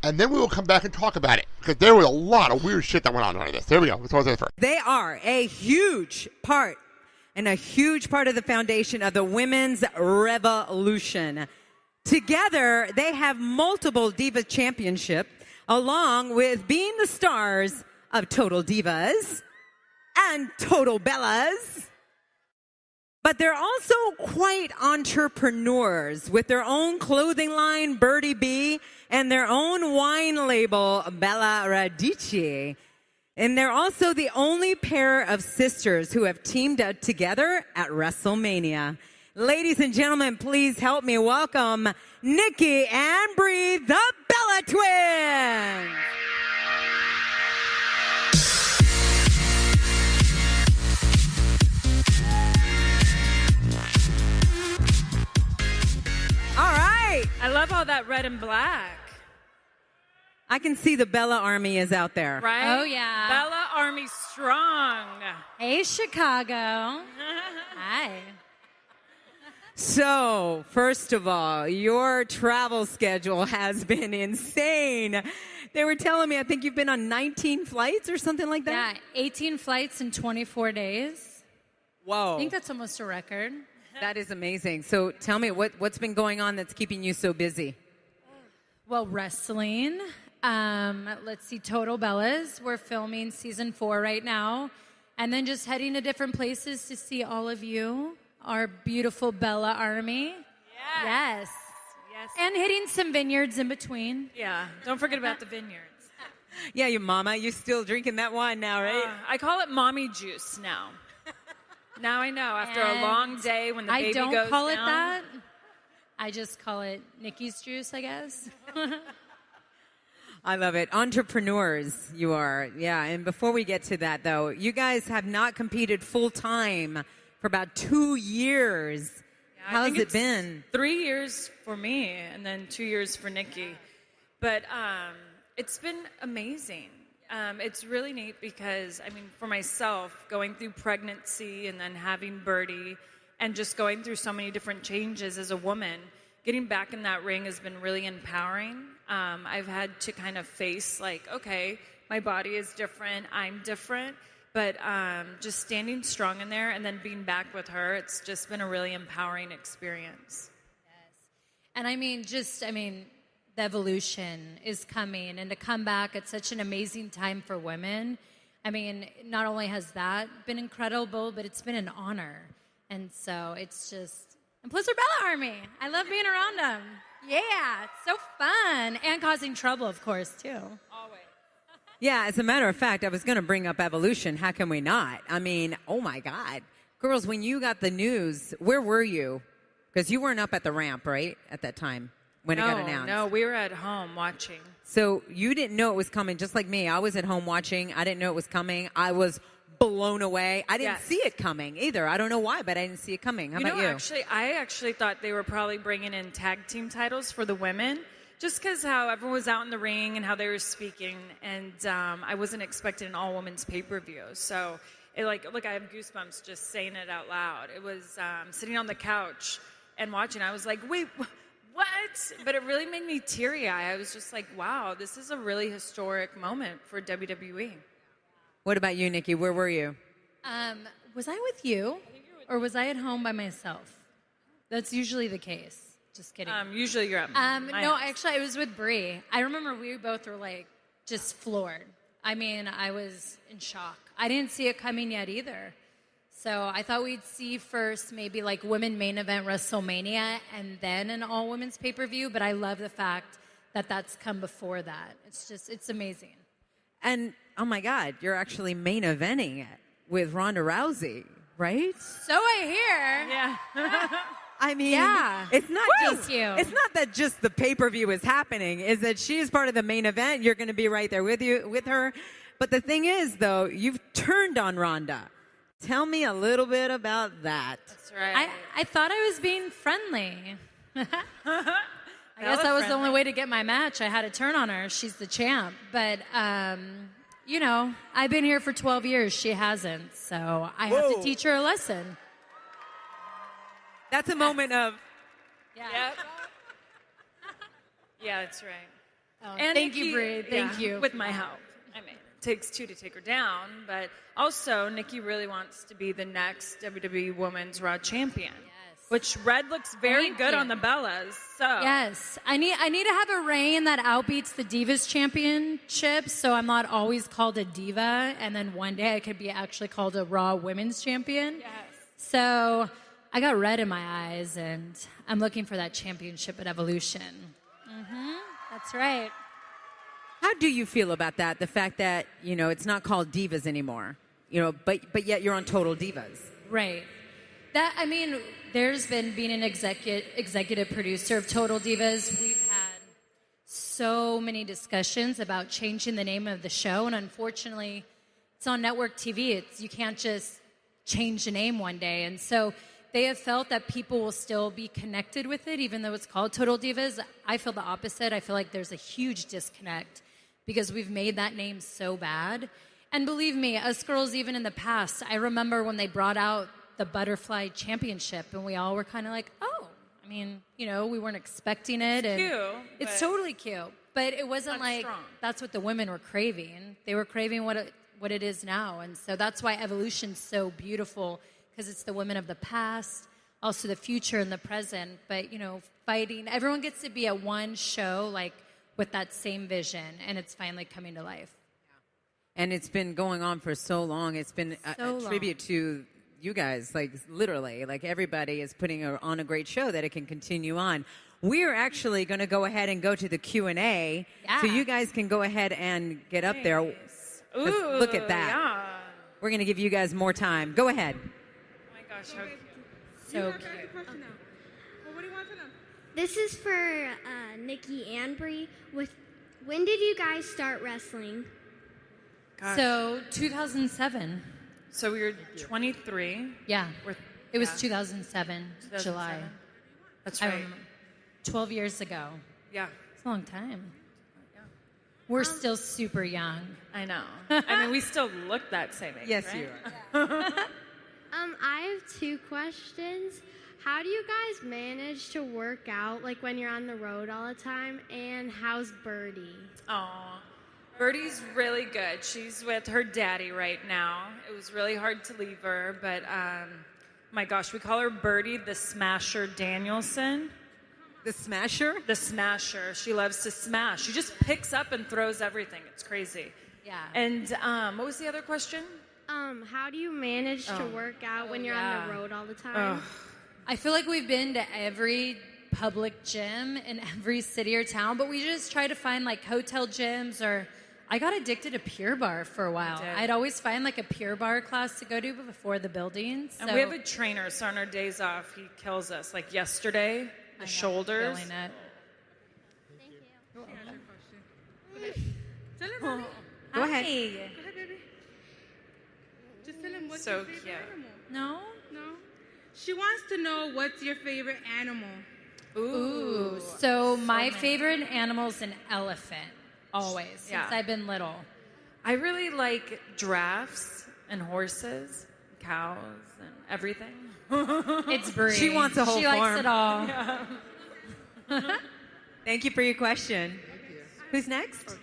and then we will come back and talk about it, because there was a lot of weird shit that went on during this. There we go. Let's talk about this first. They are a huge part and a huge part of the foundation of the women's revolution. Together, they have multiple Diva Championship, along with being the stars of Total Divas and Total Bellas. But they're also quite entrepreneurs with their own clothing line, Birdie B, and their own wine label, Bella Radici. And they're also the only pair of sisters who have teamed up together at WrestleMania. Ladies and gentlemen, please help me welcome Nikki and Brie, the Bella Twins. All right. I love all that red and black. I can see the Bella Army is out there. Right? Oh, yeah. Bella Army strong. Hey, Chicago. Hi. So, first of all, your travel schedule has been insane. They were telling me, I think you've been on 19 flights or something like that? Yeah, 18 flights in 24 days. Whoa. I think that's almost a record. That is amazing. So tell me, what's been going on that's keeping you so busy? Well, wrestling. Let's see, Total Bellas. We're filming season 4 right now. And then just heading to different places to see all of you, our beautiful Bella Army. Yes. Yes. And hitting some vineyards in between. Yeah. Don't forget about the vineyards. Yeah, your mama, you still drinking that wine now, right? I call it mommy juice now. Now I know. After a long day when the baby goes down. I don't call it that. I just call it Nikki's juice, I guess. I love it. Entrepreneurs, you are. Yeah, and before we get to that, though, you guys have not competed full-time for about 2 years. Yeah, How has it been? 3 years for me and then 2 years for Nikki. But it's been amazing. It's really neat because, I mean, for myself, going through pregnancy and then having Birdie and just going through so many different changes as a woman, getting back in that ring has been really empowering. I've had to kind of face, like, okay, my body is different, I'm different, but just standing strong in there and then being back with her, it's just been a really empowering experience. Yes. And the evolution is coming, and to come back at such an amazing time for women. I mean, not only has that been incredible, but it's been an honor. And so it's just, and plus we're Bella Army. I love being around them. Yeah, it's so fun. And causing trouble, of course, too. Always. Yeah, as a matter of fact, I was going to bring up evolution. How can we not? I mean, oh my God. Girls, when you got the news, where were you? Because you weren't up at the ramp, right, at that time when it got announced? No, we were at home watching. So you didn't know it was coming, just like me. I was at home watching. I didn't know it was coming. I was blown away. I didn't see it coming either. I don't know why, but I didn't see it coming. How about you? I actually thought they were probably bringing in tag team titles for the women, just because how everyone was out in the ring and how they were speaking, and I wasn't expecting an all-women's pay-per-view. So, look, I have goosebumps just saying it out loud. It was sitting on the couch and watching. I was like, wait, what? But it really made me teary-eyed. I was just like, wow, this is a really historic moment for WWE. What about you, Nikki? Where were you? Was I with you, or was I at home by myself? That's usually the case. Just kidding. Usually you're at no, actually, I was with Brie. I remember we both were, like, just floored. I mean, I was in shock. I didn't see it coming yet either. So I thought we'd see first maybe, like, women main event WrestleMania and then an all-women's pay-per-view, but I love the fact that that's come before that. It's amazing. And, oh my God, you're actually main eventing it with Ronda Rousey, right? So I hear. Yeah. I mean, Yeah. it's not Thank you. It's not that just the pay-per-view is happening. Is that she is part of the main event. You're going to be right there with her. But the thing is, though, you've turned on Ronda. Tell me a little bit about that. That's right. I thought I was being friendly. I guess that was the only way to get my match. I had to turn on her. She's the champ. But, I've been here for 12 years. She hasn't. So I have to teach her a lesson. That's a moment of... Yeah. Yep. Yeah, that's right. And thank you, Nikki- Brie. Thank yeah, you. With my help. I mean, it takes two to take her down, but also Nikki really wants to be the next WWE Women's Raw Champion. Yes. Which red looks very Thank good you. on the Bellas. So Yes, I need to have a reign that outbeats the Divas Championship, so I'm not always called a diva, and then one day I could be actually called a Raw Women's Champion. Yes. So I got red in my eyes, and I'm looking for that championship at Evolution. That's right. How do you feel about that? The fact that, it's not called Divas anymore, but yet you're on Total Divas. Right. That, I mean, there's been being an executive producer of Total Divas. We've had so many discussions about changing the name of the show, and unfortunately, it's on network TV. You can't just change the name one day, and so they have felt that people will still be connected with it, even though it's called Total Divas. I feel the opposite. I feel like there's a huge disconnect because we've made that name so bad. And believe me, us girls, even in the past, I remember when they brought out the Butterfly Championship, and we all were kind of like, oh, I mean, we weren't expecting it. And cute, it's but totally cute. But it wasn't not like strong. that's what the women were craving. They were craving what it is now. And so that's why Evolution's so beautiful, because it's the women of the past, also the future and the present. But, fighting. Everyone gets to be at one show, like, with that same vision, and it's finally coming to life. And it's been going on for so long. It's been a tribute to you guys, like literally, like everybody is putting on a great show that it can continue on. We're actually going to go ahead and go to the Q&A, so you guys can go ahead and get up there. Nice. 'Cause Ooh, look at that. Yeah. We're going to give you guys more time. Go ahead. Oh my gosh, how cute. So cute. This is for Nikki and Brie. When did you guys start wrestling? Gosh. So 2007. So we were 23. Yeah. We're- It was yeah. 2007, July. 2007. That's I right. remember. 12 years ago. Yeah, It's a long time. We're still super young. I know. I mean, we still look that same age, Yes, right? you are. I have two questions. How do you guys manage to work out, like when you're on the road all the time? And how's Birdie? Oh, Birdie's really good. She's with her daddy right now. It was really hard to leave her, but my gosh, we call her Birdie the Smasher Danielson. The Smasher? The Smasher. She loves to smash. She just picks up and throws everything. It's crazy. Yeah. And what was the other question? How do you manage to work out when you're on yeah. the road all the time? I feel like we've been to every public gym in every city or town, but we just try to find like hotel gyms, or I got addicted to Pure Barre for a while. did. I'd always find like a Pure Barre class to go to before the buildings. And we have a trainer, so on our days off, he kills us. Like yesterday, the shoulders. Feeling it. Go ahead. Hi. Just tell him what's So your favorite cute. animal. No? No? She wants to know what's your favorite animal. Ooh. So my favorite animal's an elephant, always, since Yeah. I've been little. I really like giraffes and horses, cows, and everything. It's Brie. She wants a whole She farm. likes it all. Thank you for your question. Who's next?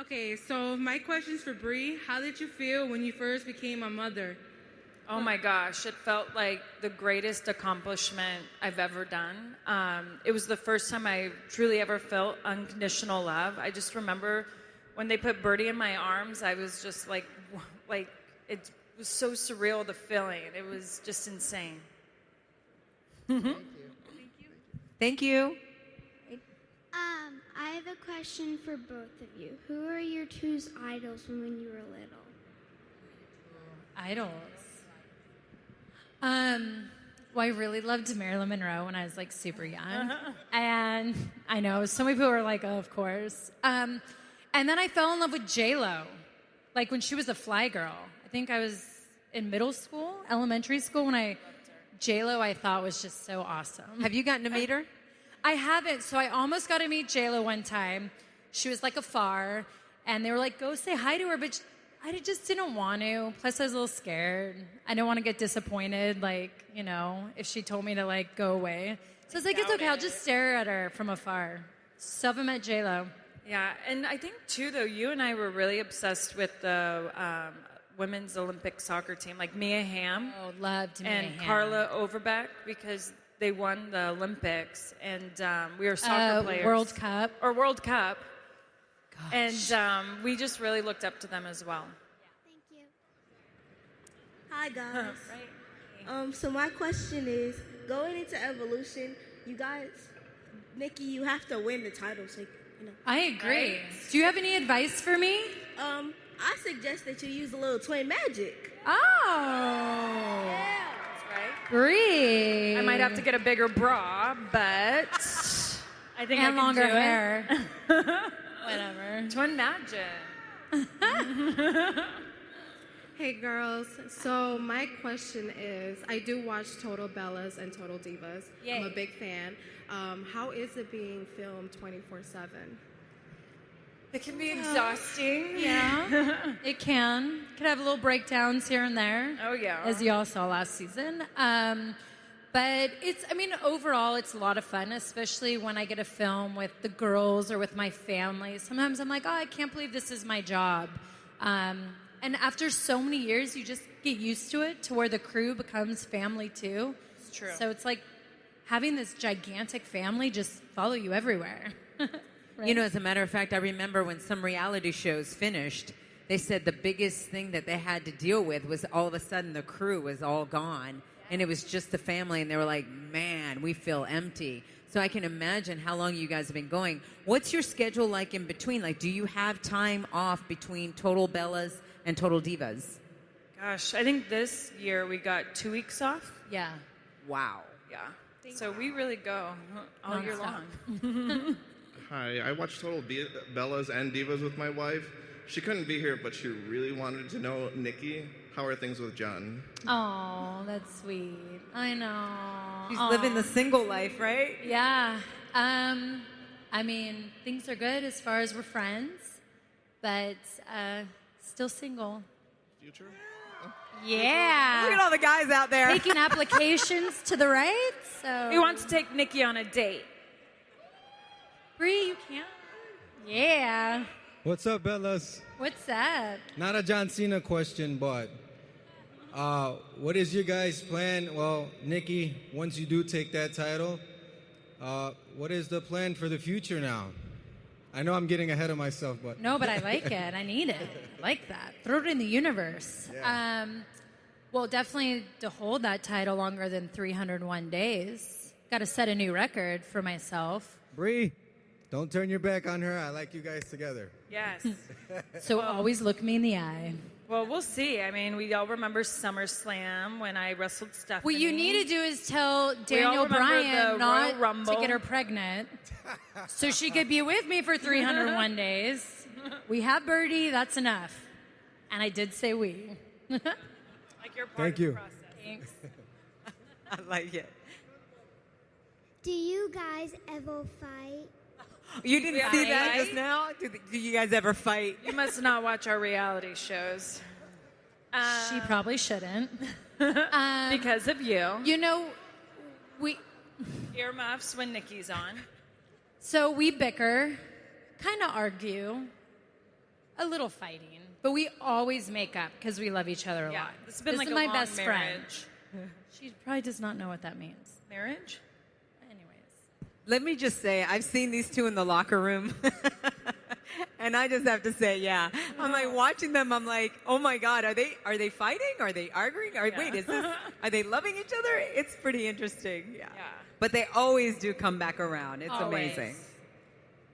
Okay, so my question's for Bree. How did you feel when you first became a mother? Oh my gosh, it felt like the greatest accomplishment I've ever done. It was the first time I truly ever felt unconditional love. I just remember when they put Birdie in my arms, I was just like it was so surreal, the feeling. It was just insane. Thank you. I have a question for both of you. Who are your two idols from when you were little? Idols. Well, I really loved Marilyn Monroe when I was like super young. And I know so many people were like, oh, of course. And then I fell in love with J-Lo, like when she was a fly girl. I think I was in middle school, elementary school, when J-Lo I thought was just so awesome. Have you gotten to meet her? I haven't. So I almost got to meet J-Lo one time. She was like afar, and they were like, go say hi to her, but I just didn't want to. Plus, I was a little scared. I didn't want to get disappointed, like, if she told me to, like, go away. So I was like, it's okay. I'll just stare at her from afar. So I met J-Lo. Yeah, and I think too, though, you and I were really obsessed with the women's Olympic soccer team, like Mia Hamm Oh, loved Mia and Hamm. Carla Overbeck, because they won the Olympics, and we were soccer players. World Cup. Or World Cup. Gosh. And we just really looked up to them as well. Thank you. Hi guys. Right. So my question is, going into Evolution, you guys, Nikki, you have to win the title. So, I agree. Right. Do you have any advice for me? I suggest that you use a little twin magic. Oh. That's right. Bree. I might have to get a bigger bra, but I think I and can longer do it. hair. Whatever. Twin magic. Hey girls, so my question is, I do watch Total Bellas and Total Divas. Yay. I'm a big fan. How is it being filmed 24/7? It can be exhausting. Yeah, it can. Could have little breakdowns here and there. Oh, yeah. As you all saw last season. But overall, it's a lot of fun, especially when I get to film with the girls or with my family. Sometimes I'm like, oh, I can't believe this is my job. And after so many years, you just get used to it, to where the crew becomes family too. It's true. So it's like having this gigantic family just follow you everywhere. Right? You know, as a matter of fact, I remember when some reality shows finished, they said the biggest thing that they had to deal with was all of a sudden the crew was all gone, and it was just the family, and they were like, man, we feel empty. So I can imagine how long you guys have been going. What's your schedule like in between? Like, do you have time off between Total Bellas and Total Divas? Gosh, I think this year we got 2 weeks off. Yeah. Wow. Yeah. So we really go all year Non-stop. long. Hi, I watched Total Bellas and Divas with my wife. She couldn't be here, but she really wanted to know, Nikki, how are things with John? Oh, that's sweet. I know. She's Aw. living the single life, right? Yeah. I mean, things are good as far as we're friends, but still single. Future? Yeah. Look at all the guys out there. Making applications to the right. So He wants to take Nikki on a date. Bree, you can't. Yeah. What's up, Bellas? What's that? Not a John Cena question, but what is your guys' plan? Well, Nikki, once you do take that title, what is the plan for the future now? I know I'm getting ahead of myself, but No, but I like it. I need it. I like that. Throw it in the universe. Yeah. Well, definitely to hold that title longer than 301 days. Got to set a new record for myself. Bree, don't turn your back on her. I like you guys together. Yes. So always look me in the eye. Well, we'll see. I mean, we all remember SummerSlam when I wrestled Stephanie. What you need to do is tell all Daniel remember Bryan the not Royal Rumble. to get her pregnant so she could be with me for 301 days. We have Birdie, that's enough. And I did say we. Like you're part Thank of the you. process. Thanks. I like it. Do you guys ever fight? You didn't Yeah, see that right? just now? Do you guys ever fight? You must not watch our reality shows. She probably shouldn't. Because of you. You know, we Earmuffs when Nikki's on. we bicker, kind of argue, a little fighting, but we always make up because we love each other a Yeah, lot. it's been like is a my long best marriage. friend. She probably does not know what that means. Marriage? Anyways, Let me just say, I've seen these two in the locker room. And I just have to say, yeah. I'm like watching them. I'm like, oh my God, are they fighting? Are they arguing? Wait, are they loving each other? It's pretty interesting. Yeah. Yeah. But they always do come back around. It's Always. amazing.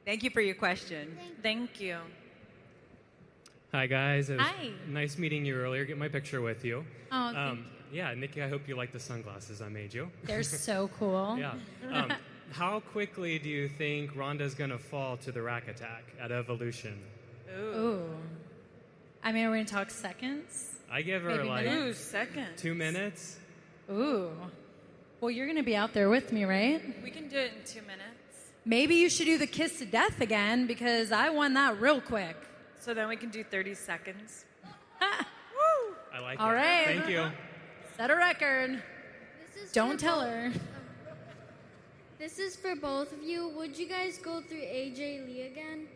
Thank you for your question. Thank you. Hi, guys. It was Hi. nice meeting you earlier. Get my picture with you. Oh, thank you. Yeah, Nikki, I hope you like the sunglasses I made you. They're so cool. Yeah. How quickly do you think Rhonda's going to fall to the rack attack at Evolution? Ooh. I mean, are we going to talk seconds? I give her Maybe like minutes? Ooh, second. 2 minutes. Ooh. Well, you're going to be out there with me, right? We can do it in 2 minutes. Maybe you should do the kiss to death again because I won that real quick. So then we can do 30 seconds. I like All it. right. Thank you. Set a record. Don't tell her. This is for both of you. Would you guys go through AJ Lee again?